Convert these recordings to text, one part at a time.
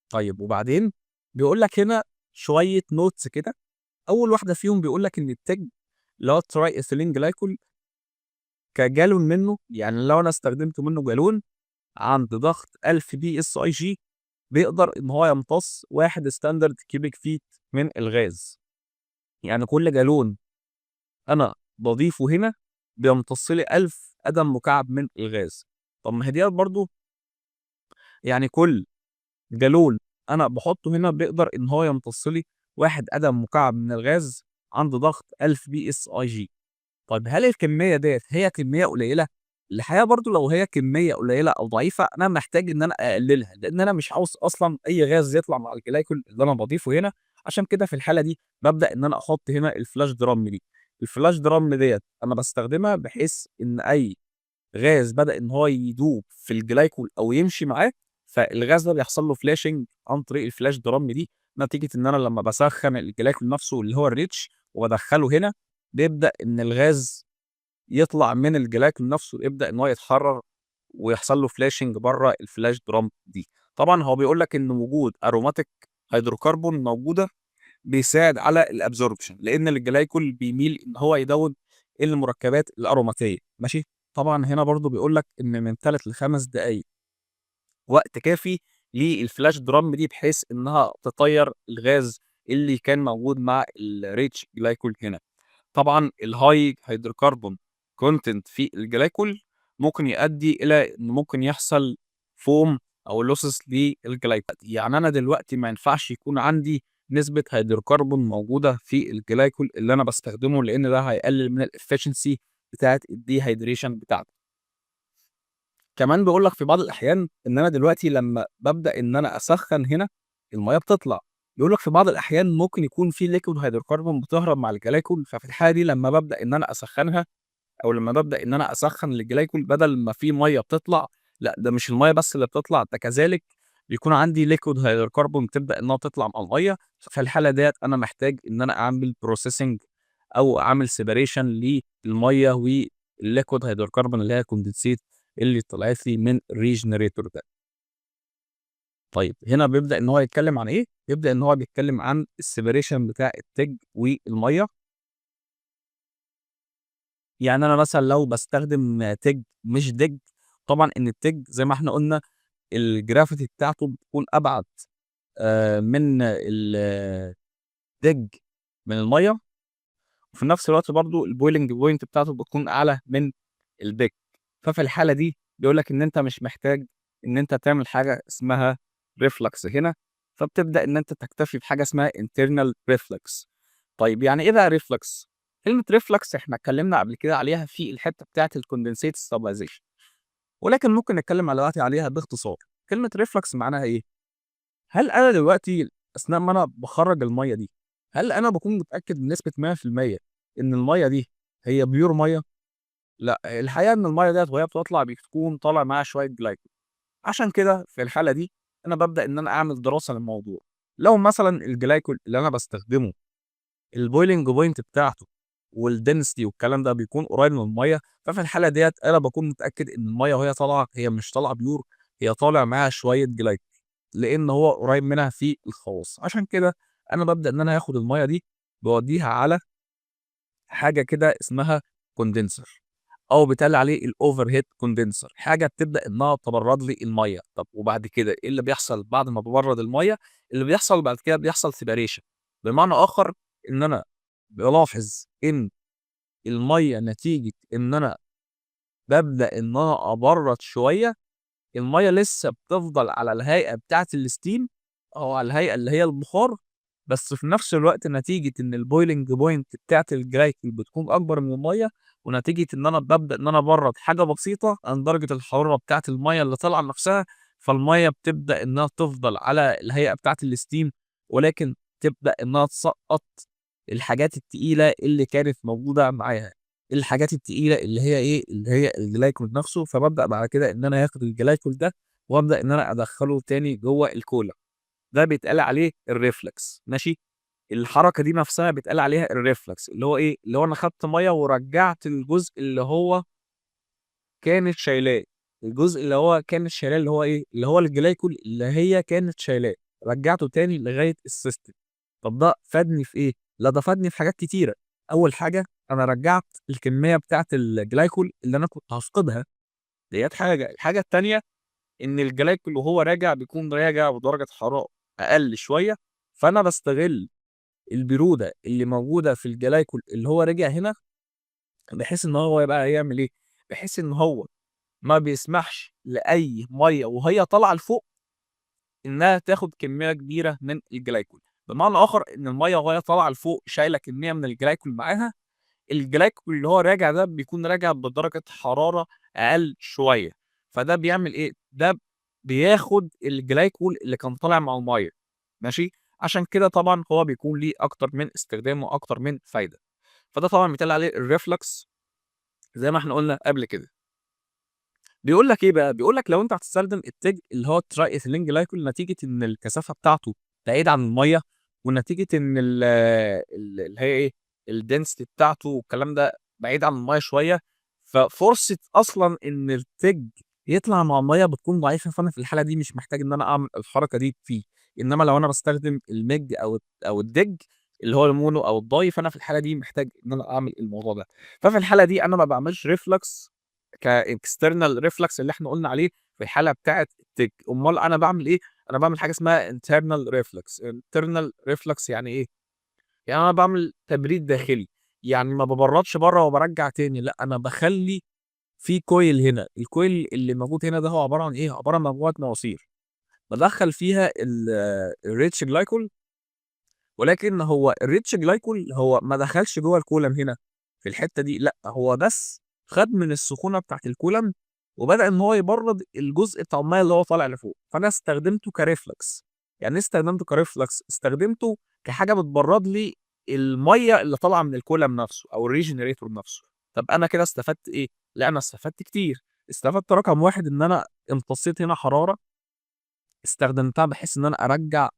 طيب وبعدين بيقول لك هنا شوية notes كده، أول واحدة فيهم بيقول لك إن التِّج اللي هو الTriethylene glycol كجالون منه، يعني لو أنا استخدمت منه جالون عند ضغط 1000 PSIG بيقدر إن هو يمتص 1 standard cubic feet من الغاز، يعني كل جالون أنا باضيفه هنا بيمتص لي 1000 قدم مكعب من الغاز. طب ما هي ديّة برضه يعني كل جالون أنا باحطه هنا بيقدر إن هو يمتص لي 1 قدم مكعب من الغاز عند ضغط 1000 PSIG. طيب هل الكمية ديّة هي كمية قليلة؟ الحقيقة برضه لو هي كمية قليلة أو ضعيفة أنا محتاج إن أنا أقللها، لإن أنا مش عاوز أصلًا أي غاز يطلع مع الجلايكول اللي أنا باضيفه هنا، عشان كده في الحالة دي بابدأ إن أنا أحط هنا الflash drum دي. الflash drum ديّة أنا باستخدمها بحيث إن أي غاز بدأ إن هو يدوب في الجلايكول أو يمشي معاه، فالغاز ده بيحصل له flashing عن طريق الflash drum دي، نتيجة إن أنا لمّا باسخّن الجلايكول نفسه اللي هو الrich وبادخّله هنا، بيبدأ إن الغاز يطلع من الجلايكول نفسه، يبدأ إن هو يتحرر ويحصل له flashing برّه الflash drum دي. طبعًا هو بيقول لك إن وجود aromatic hydrocarbon موجودة بيساعد على الabsorption، لإن الجلايكول بيميل إن هو يدوّب المركبات الأروماتية، ماشي؟ طبعًا هنا برضه بيقول لك إن من 3 ل5 دقايق وقت كافي للflash drum دي بحيث إنها تطيّر الغاز اللي كان موجود مع الrich glycol هنا. طبعًا الhigh hydrocarbon content في الجلايكول ممكن يؤدي إلى إن ممكن يحصل foam أو losses للجلايكول، يعني أنا دلوقتي ما ينفعش يكون عندي نسبة هيدروكربون موجودة في الجلايكول اللي أنا باستخدمه، لإن ده هيقلل من الefficiency بتاعة الdehydration بتاعته. كمان بيقول لك في بعض الأحيان إن أنا دلوقتي لمّا بابدأ إن أنا أسخّن هنا، المَيّة بتطلع، بيقول لك في بعض الأحيان ممكن يكون في liquid hydrocarbon بتهرب مع الجلايكول، ففي الحالة دي لمّا بابدأ إن أنا أسخّنها أو لمّا بابدأ إن أنا أسخّن الجلايكول بدل ما في مَيّة بتطلع، لأ ده مش المَيّة بس اللي بتطلع، ده كذلك بيكون عندي liquid hydrocarbon بتبدأ إنها تطلع مع المَيّة، ففي الحالة ديّة أنا محتاج إن أنا أعمل processing أو أعمل separation للمَيّة والliquid hydrocarbon اللي هي condensate اللي طلعت لي من الregenerator ده. طيب هنا بيبدأ إن هو يتكلم عن إيه؟ يبدأ إن هو بيتكلم عن الseparation بتاع التِّج والمَيّة. يعني أنا مثلًا لو باستخدم تِّج مش دِج، طبعًا إن التِّج زي ما إحنا قُلنا الgravity بتاعته بتكون أبعد من الدِّج من المَيّة، وفي نفس الوقت برضه الboiling point بتاعته بتكون أعلى من الدِّج. ففي الحالة دي بيقول لك إن أنت مش محتاج إن أنت تعمل حاجة اسمها reflux هنا، فبتبدأ إن أنت تكتفي بحاجة اسمها internal reflux. طيب يعني إيه بقى reflux؟ كلمة reflux إحنا اتكلمنا قبل كده عليها في الحتة بتاعة الcondensate stabilization، ولكن ممكن نتكلم دلوقتي عليها باختصار. كلمة reflux معناها إيه؟ هل أنا دلوقتي أثناء ما أنا باخرّج المَيّة دي، هل أنا باكون متأكد بنسبة 100% إن المَيّة دي هي pure مَيّة؟ لأ، الحقيقة إن المَيّة ديّة وهي بتطلع بتكون طالع معاها شوية glycol. عشان كده في الحالة دي أنا بابدأ إن أنا أعمل دراسة للموضوع. لو مثلًا الجلايكول اللي أنا باستخدمه الboiling point بتاعته والdensity والكلام ده بيكون قريب من المَيّة، ففي الحالة ديّة أنا باكون متأكد إن المَيّة وهي طالعة هي مش طالعة pure، هي طالع معاها شوية جلايكول، لإن هو قريب منها في الخواص. عشان كده أنا بابدأ إن أنا آخد المَيّة دي باودّيها على حاجة كده اسمها condenser. أو بيتقال عليه الoverhead condenser، حاجة بتبدأ إنها تبرّد لي المَيّة. طب وبعد كده إيه اللي بيحصل بعد ما بابرّد المَيّة؟ اللي بيحصل بعد كده بيحصل separation، بمعنى آخر إن أنا بالاحظ إن المَيّة نتيجة إن أنا بابدأ إن أنا أبرّد شوية، المَيّة لسه بتفضل على الهيئة بتاعة الsteam أو على الهيئة اللي هي البخار، بس في نفس الوقت نتيجة إن الboiling point بتاعة الجلايكول بتكون أكبر من المَيّة، ونتيجة إن أنا بابدأ إن أنا أبرّد حاجة بسيطة عن درجة الحرارة بتاعة المَيّة اللي طالعة نفسها، فالمَيّة بتبدأ إنها تفضل على الهيئة بتاعة الsteam، ولكن تبدأ إنها تسقّط الحاجات التقيلة اللي كانت موجودة معاها. الحاجات التقيلة اللي هي إيه، اللي هي الجلايكول نفسه، فبابدأ بعد كده إن أنا آخد الجلايكول ده وأبدأ إن أنا أدخّله تاني جوّه الكولا، ده بيتقال عليه الreflux ماشي. الحركة دي نفسها بيتقال عليها الreflux اللي هو إيه، اللي هو أنا خدت مَيّة ورجّعت الجزء اللي هو كانت شايلاه، الجزء اللي هو كانت شايلاه اللي هو إيه، اللي هو الجلايكول اللي هي كانت شايلاه، رجعته تاني لغايه السيستم. طب ده فادني في ايه؟ لا ده فادني في حاجات كتيره. اول حاجه انا رجعت الكميه بتاعه الجلايكول اللي انا كنت هفقدها، ديت حاجه. الحاجه التانيه ان الجلايكول وهو راجع بيكون راجع بدرجه حراره اقل شويه، فانا بستغل البروده اللي موجوده في الجلايكول اللي هو راجع هنا، بحيث ان هو يبقى يعمل ايه؟ بحيث ان هو ما بيسمحش لاي ميه وهي طالعه لفوق إنها تاخد كمية كبيرة من الجلايكول. بمعنى آخر إن المَيّة وهي طالعة لفوق شايلة كمية من الجلايكول معاها، الجلايكول اللي هو راجع ده بيكون راجع بدرجة حرارة أقل شوية، فده بيعمل إيه؟ ده بياخد الجلايكول اللي كان طالع مع المَيّة، ماشي؟ عشان كده طبعًا هو بيكون ليه أكتر من استخدام وأكتر من فايدة. فده طبعًا بيتقال عليه الreflux زي ما إحنا قُلنا قبل كده. بيقول لك إيه بقى، بيقول لك لو أنت هتستخدم التِّج اللي هو الTriethylene Glycol نتيجة إن الكثافة بتاعته بعيدة عن المَيّة، ونتيجة إن اللي هي إيه، الdensity بتاعته والكلام ده بعيد عن المَيّة شوية، ففرصة أصلًا إن التِّج يطلع مع المَيّة بتكون ضعيفة، فأنا في الحالة دي مش محتاج إن أنا أعمل الحركة دي فيه. إنما لو أنا باستخدم الMEG أو الDIG اللي هو الMono أو الDi، فأنا في الحالة دي محتاج إن أنا أعمل الموضوع ده. ففي الحالة دي أنا ما باعملش reflux كexternal reflux اللي إحنا قُلنا عليه في الحالة بتاعة التِّج. أُمّال أنا باعمل إيه؟ أنا باعمل حاجة اسمها internal reflux. internal reflux يعني إيه؟ يعني أنا باعمل تبريد داخلي، يعني ما بابردش برّه وبارجّع تاني، لأ أنا باخلّي في coil هنا، الcoil اللي موجود هنا ده هو عبارة عن إيه؟ عبارة عن مجموعة مواسير، بادخّل فيها الrich glycol، ولكن هو الrich glycol هو ما دخلش جوّه الcolumn هنا في الحتّة دي، لأ هو بس خَد من السخونة بتاعة الcolumn وبدأ إن هو يبرّد الجزء بتاع المَيّة اللي هو طالع لفوق، فأنا استخدمته كreflux. يعني إيه استخدمته كreflux؟ استخدمته كحاجة بتبرّد لي المَيّة اللي طالعة من الcolumn نفسه أو الregenerator نفسه. طَب أنا كده استفدت إيه؟ لأ أنا استفدت كتير، استفدت رقم 1 إن أنا امتصيت هنا حرارة استخدمتها بحيث إن أنا أرجّع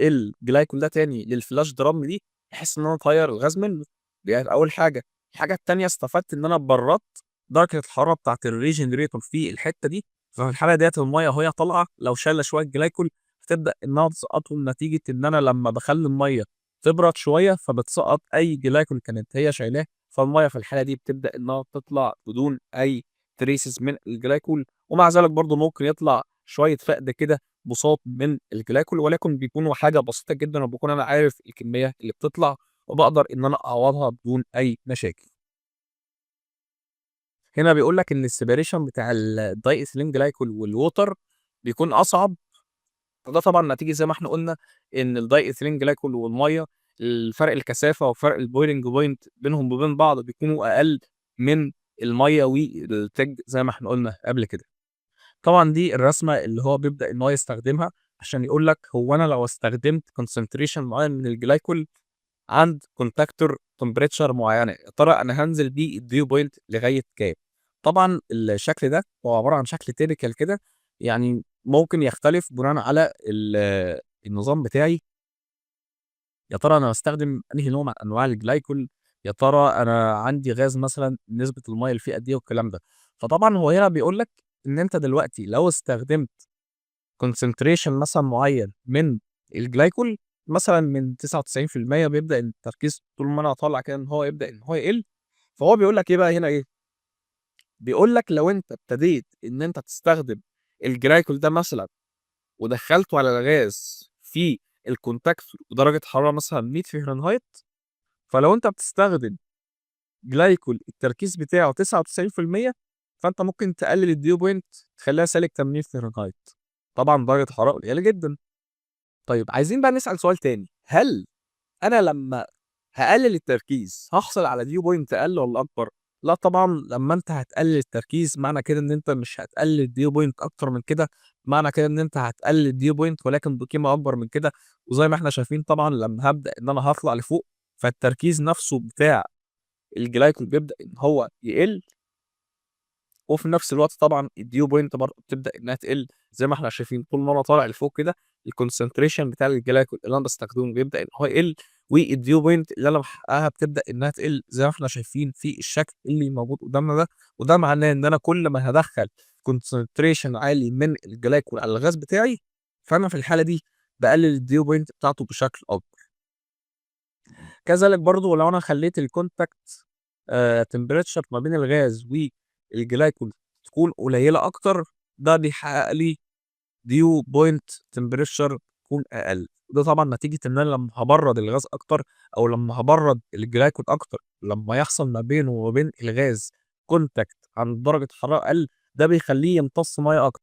الجلايكول ده تاني للflash drum دي، بحيث إن أنا أطيّر الغاز منه، ديّة أول حاجة. الحاجة التانية استفدت إن أنا بردت درجة الحرارة بتاعة الregenerator في الحتّة دي، ففي الحالة ديّة المَيّة وهي طالعة لو شايلة شوية جلايكول هتبدأ إنها تسقطهم نتيجة إن أنا لمّا باخلّي المَيّة تبرد شوية، فبتسقط أي جلايكول كانت هي شايلاه، فالمَيّة في الحالة دي بتبدأ إنها تطلع بدون أي traces من الجلايكول، ومع ذلك برضه ممكن يطلع شوية فقد كده بُساط من الجلايكول، ولكن بيكونوا حاجة بسيطة جدًا وباكون أنا عارف الكمية اللي بتطلع، وباقدر إن أنا أعوّضها بدون أي مشاكل. هنا بيقول لك إن الseparation بتاع الdiethylene glycol والwater بيكون أصعب، وده طبعًا نتيجة زي ما إحنا قُلنا إن الdiethylene glycol والمَيّة الفرق الكثافة وفرق الboiling point بينهم وبين بعض بيكونوا أقل من المَيّة والتلج زي ما إحنا قُلنا قبل كده. طبعًا دي الرسمة اللي هو بيبدأ إن هو يستخدمها عشان يقول لك هو أنا لو استخدمت concentration معيّن من الجلايكول عند contactor temperature معيّنة، يا ترى أنا هانزل بيه الdew point لغاية كام؟ طبعًا الشكل ده هو عبارة عن شكل typical كده، يعني ممكن يختلف بناءً على النظام بتاعي، يا ترى أنا هاستخدم أنهي نوع من أنواع الجلايكول، يا ترى أنا عندي غاز مثلًا نسبة المَيّة اللي فيه قد إيه والكلام ده. فطبعًا هو هنا بيقول لك إن أنت دلوقتي لو استخدمت concentration مثلًا معيّن من الجلايكول مثلًا من 99% بيبدأ التركيز طول ما أنا طالع كده إن هو يبدأ إن هو يقل، فهو بيقول لك إيه بقى هنا إيه، بيقول لك لو أنت ابتديت إن أنت تستخدم الجلايكول ده مثلًا ودخّلته على الغاز في الcontactor بدرجة حرارة مثلًا 100 فهرنهايت، فلو أنت بتستخدم جلايكول التركيز بتاعه 99%، فأنت ممكن تقلل الdew point تخلّيها -80 فهرنهايت، طبعًا درجة حرارة قليلة جدًا. طيب عايزين بقى نسأل سؤال تاني، هل أنا لمّا هاقلل التركيز هاحصل على dew point أقل والّا أكبر؟ لأ طبعًا لمّا أنت هتقلل التركيز معنى كده إن أنت مش هتقلل الdew point أكتر من كده، معنى كده إن أنت هتقلل الdew point ولكن بقيمة أكبر من كده، وزي ما إحنا شايفين طبعًا لمّا هابدأ إن أنا هاطلع لفوق، فالتركيز نفسه بتاع الجلايكول بيبدأ إن هو يقل، وفي نفس الوقت طبعًا الdew point برضه بتبدأ إنها تقل، زي ما إحنا شايفين طول ما أنا طالع لفوق كده الconcentration بتاع الجلايكول اللي أنا باستخدمه بيبدأ إن هو يقل، والdew point اللي أنا باحققها بتبدأ إنها تقل زي ما إحنا شايفين في الشكل اللي موجود قدامنا ده، وده معناه إن أنا كل ما هادخّل concentration عالي من الجلايكول على الغاز بتاعي، فأنا في الحالة دي باقلل الdew point بتاعته بشكل أكبر. كذلك برضه لو أنا خلّيت الcontact temperature ما بين الغاز والglycol تكون قليلة أكتر، ده بيحقق لي dew point temperature تكون أقل، وده طبعًا نتيجة إن أنا لمّا هابرّد الغاز أكتر أو لمّا هابرّد الglycol أكتر، لمّا يحصل ما بينه وما بين الغاز contact عند درجة حرارة أقل، ده بيخلّيه يمتص مَيّة أكتر.